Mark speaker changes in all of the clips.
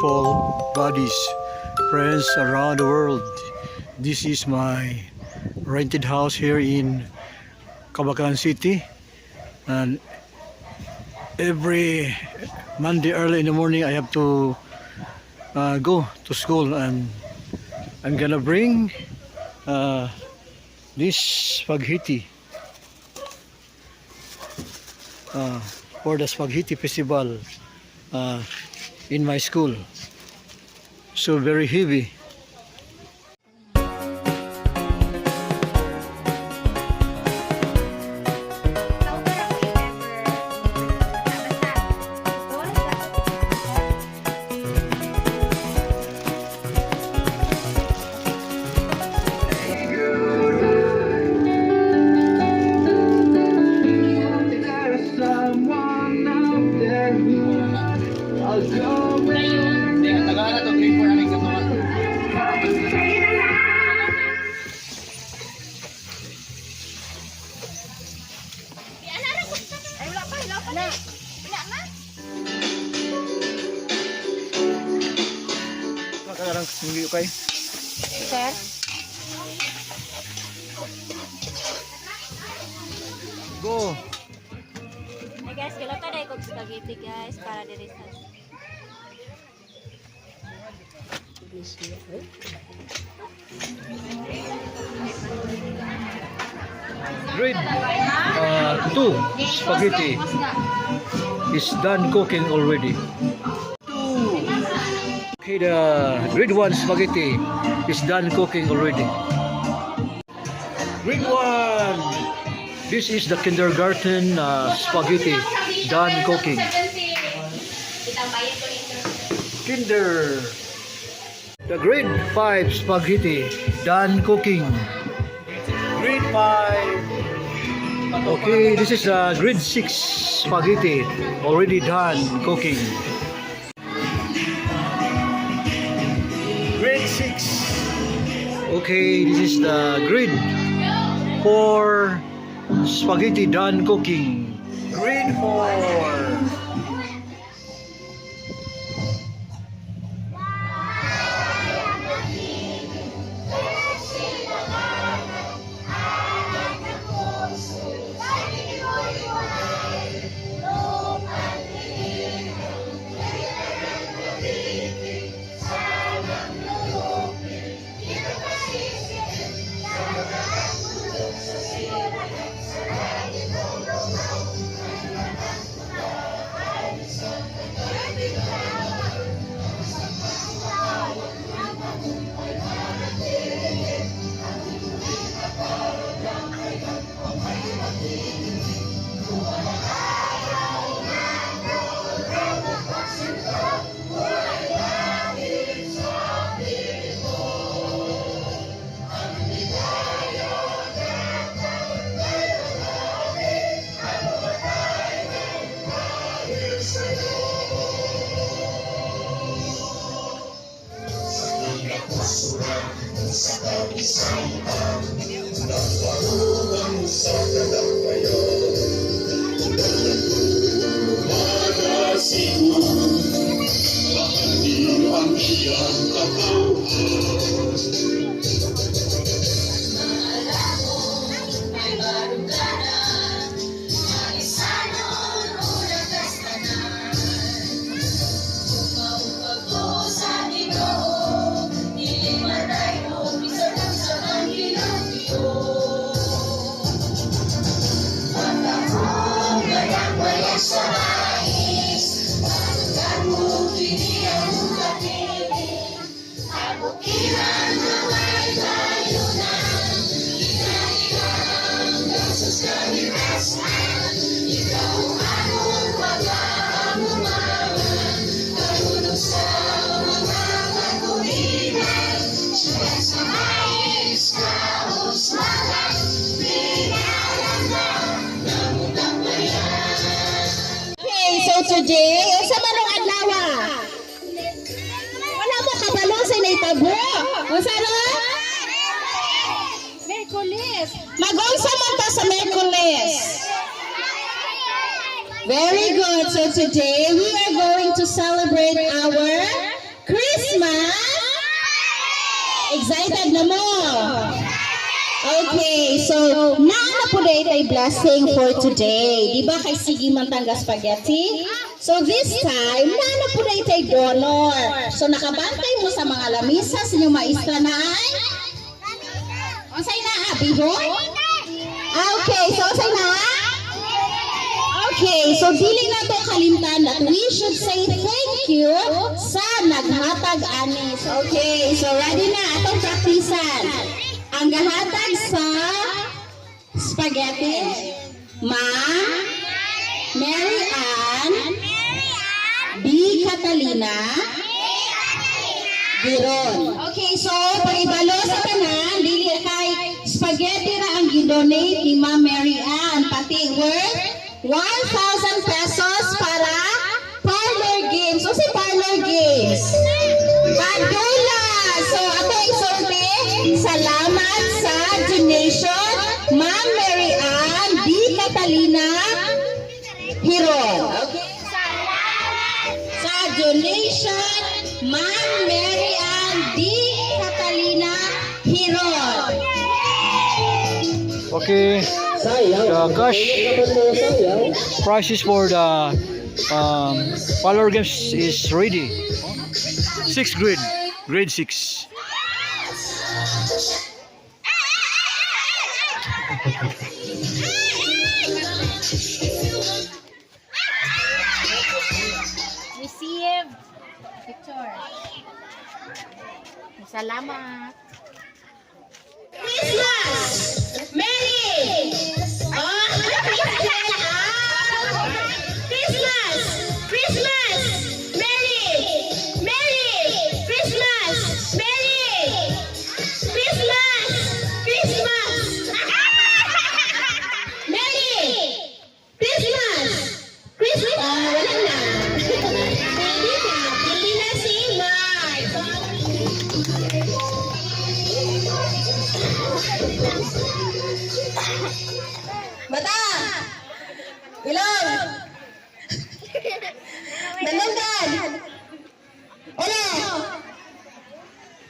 Speaker 1: beautiful buddies, friends around the world. This is my rented house here in Cabaclan City, and every Monday early in the morning I have to go to school, and I'm gonna bring this spaghetti for the spaghetti festival in my school. So very heavy. Okay.
Speaker 2: Sir?
Speaker 1: Go.
Speaker 2: Hey guys, kailan ka na ikog spaghetti guys para diri sa
Speaker 1: Grade 2 spaghetti is done cooking already. Okay, the grade 1 spaghetti is done cooking already. Grade 1. This is the kindergarten spaghetti done cooking. Kinder. The grade 5 spaghetti done cooking. Grade 5. Okay, this is the grade 6 spaghetti already done cooking. Grade 6. Okay, this is the grade 4 spaghetti done cooking. Grade 4.
Speaker 3: Today, sa manong adlaw. Wala mo kabalo sa naitabo. Unsa no?
Speaker 2: Merkulis.
Speaker 3: Mag-unsa man ta sa Merkulis. Very good. So today we are going to celebrate our Christmas? Excited na mo? Okay, so naana po dahil ay blessing for today. Di ba kay sige man tangga spaghetti? So this time, naana po dahil ay donor. So nakabantay mo sa mga lamisa sa inyong maestra na ay? Unsay na, bihon? Okay, so unsay na? Okay, so dili na to kalimtan that we should say thank you sa naghatag anis. Okay, so ready na atong praktisan. Ang gahatag sa spaghetti, Ma'am Mary Ann B. Catalina Giron. Okay, so pag-ibalo sa tanan, dili kay spaghetti ra ang gidonate ni Ma'am Mary Ann, pati worth 1,000 pesos para parlor games. O si parlor games? Padula! So, ato isorte, salamat sa donation, Ma'am Mary Ann D. Catalina Hiron. Okay? Sa donation, Ma'am Mary Ann D. Catalina Hiron.
Speaker 1: Okay, the cash prices for the parlor games is ready. 6th grade 6.
Speaker 2: Receive picture. Salamat.
Speaker 3: Christmas! Merry! Oh, Christmas! Christmas! Merry! Merry! Christmas! Merry! Christmas! Christmas! Merry! Christmas! Christmas! Wala na. Hindi na. Hindi na si Mark. Bata! Ilong! Dalundan! Ulo!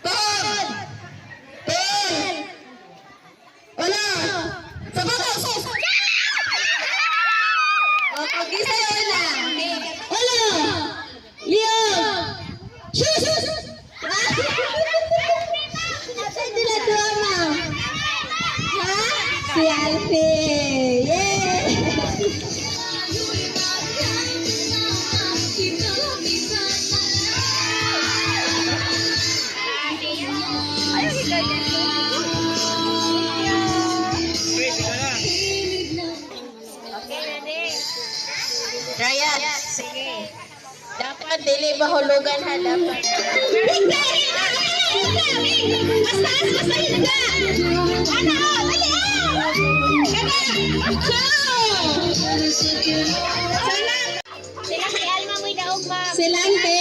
Speaker 3: Tuhod! Tuhod! Ulo! Sabatos! Okay, sa'yo na. Ulo! Liyong! Shoes! Nasaan sila doon, ma'am? Ha? Si Alfie! Yay!
Speaker 2: Okay, ready?
Speaker 3: Ryan!
Speaker 2: Sige.
Speaker 3: Dapat dili mahulugan ha, dapat. Basta hilga! Ano? Dali Kana! Salam!
Speaker 2: Sila si Alma mo'y daog, ma'am.
Speaker 3: Silante!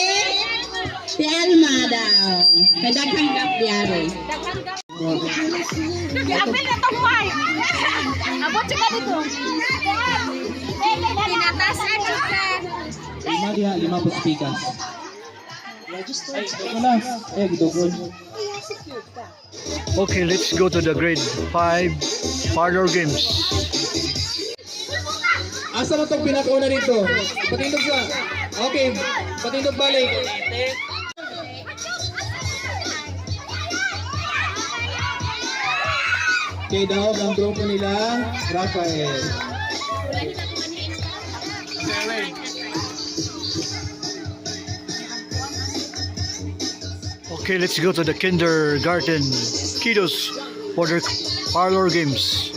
Speaker 3: Si Alma daw. Kadaghang kapyari.
Speaker 2: Apil na tong mic. Abot siya dito. Tinatasan siya.
Speaker 4: Lima diha, 5 speakers. Ay, wala. Gidugol.
Speaker 1: Okay, let's go to the grade 5 parlor games.
Speaker 4: Asa mo itong pinakauna dito? Patindog sa. Okay, patindog balik. Okay, daw ang grupo nila, Rafael.
Speaker 1: Okay, let's go to the kindergarten kiddos for their parlor games.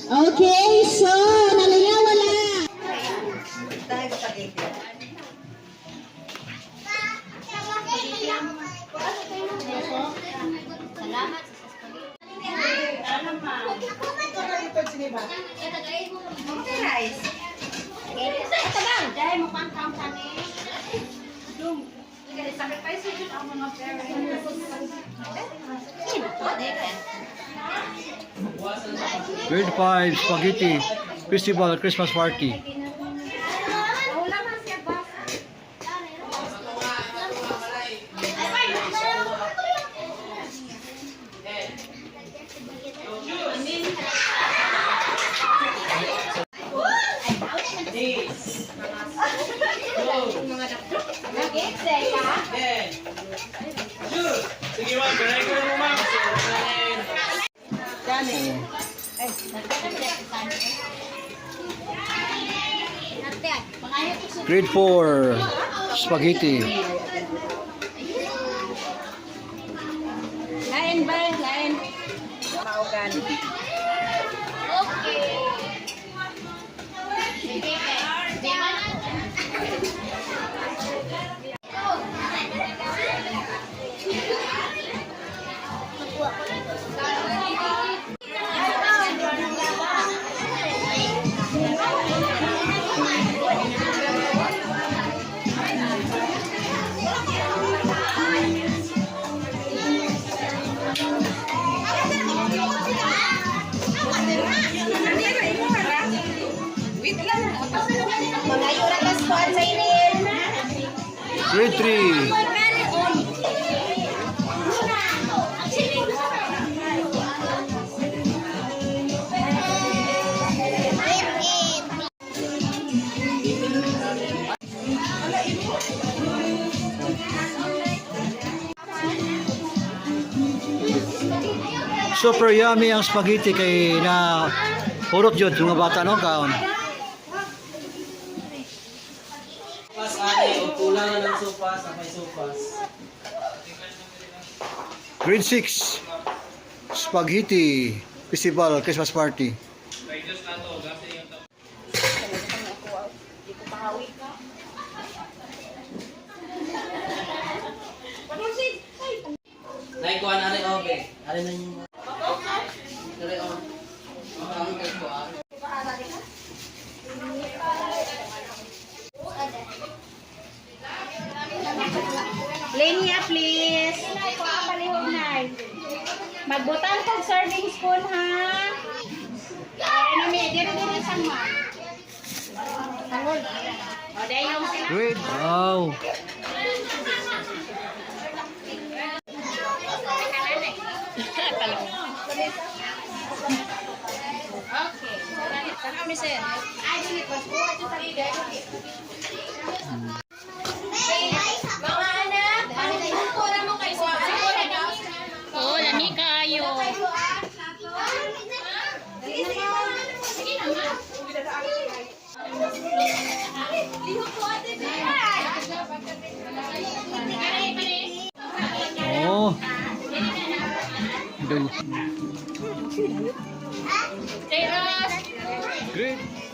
Speaker 3: Okay, so, nalingaw wala.
Speaker 2: Salamat sa ito bang? Dahil mo pang kani. Sacrifice ang mga
Speaker 1: Grade 5 Spaghetti Festival Christmas Party. Grade 4 Spaghetti.
Speaker 2: Lain ba? Lain. Maugan. Okay.
Speaker 1: Grade 3 Super yummy ang spaghetti kay na purot jud mga bata no kaon.
Speaker 5: Sopas ani o kulangan ng sopas, may sopas.
Speaker 1: Grade 6 Spaghetti Festival Christmas Party.
Speaker 5: Naikuha na rin obe. Ari na yung Dari on. Ang kaikuha.
Speaker 2: Linya, please. Magbutang kong serving spoon, ha? Ano may dito sa ma. Tangol. O, dahil yung sila.
Speaker 1: Grade wow.
Speaker 2: Okay. Saan kami, sir? Ay, dili pa. Buha ito sa liga. Mga anak, ano kayo? Pura mo kayo. Pura daw. Oo, lami kayo. Sige na, ma. Lihok po ate.
Speaker 1: Oh. Dal.
Speaker 2: Teros.
Speaker 1: Grade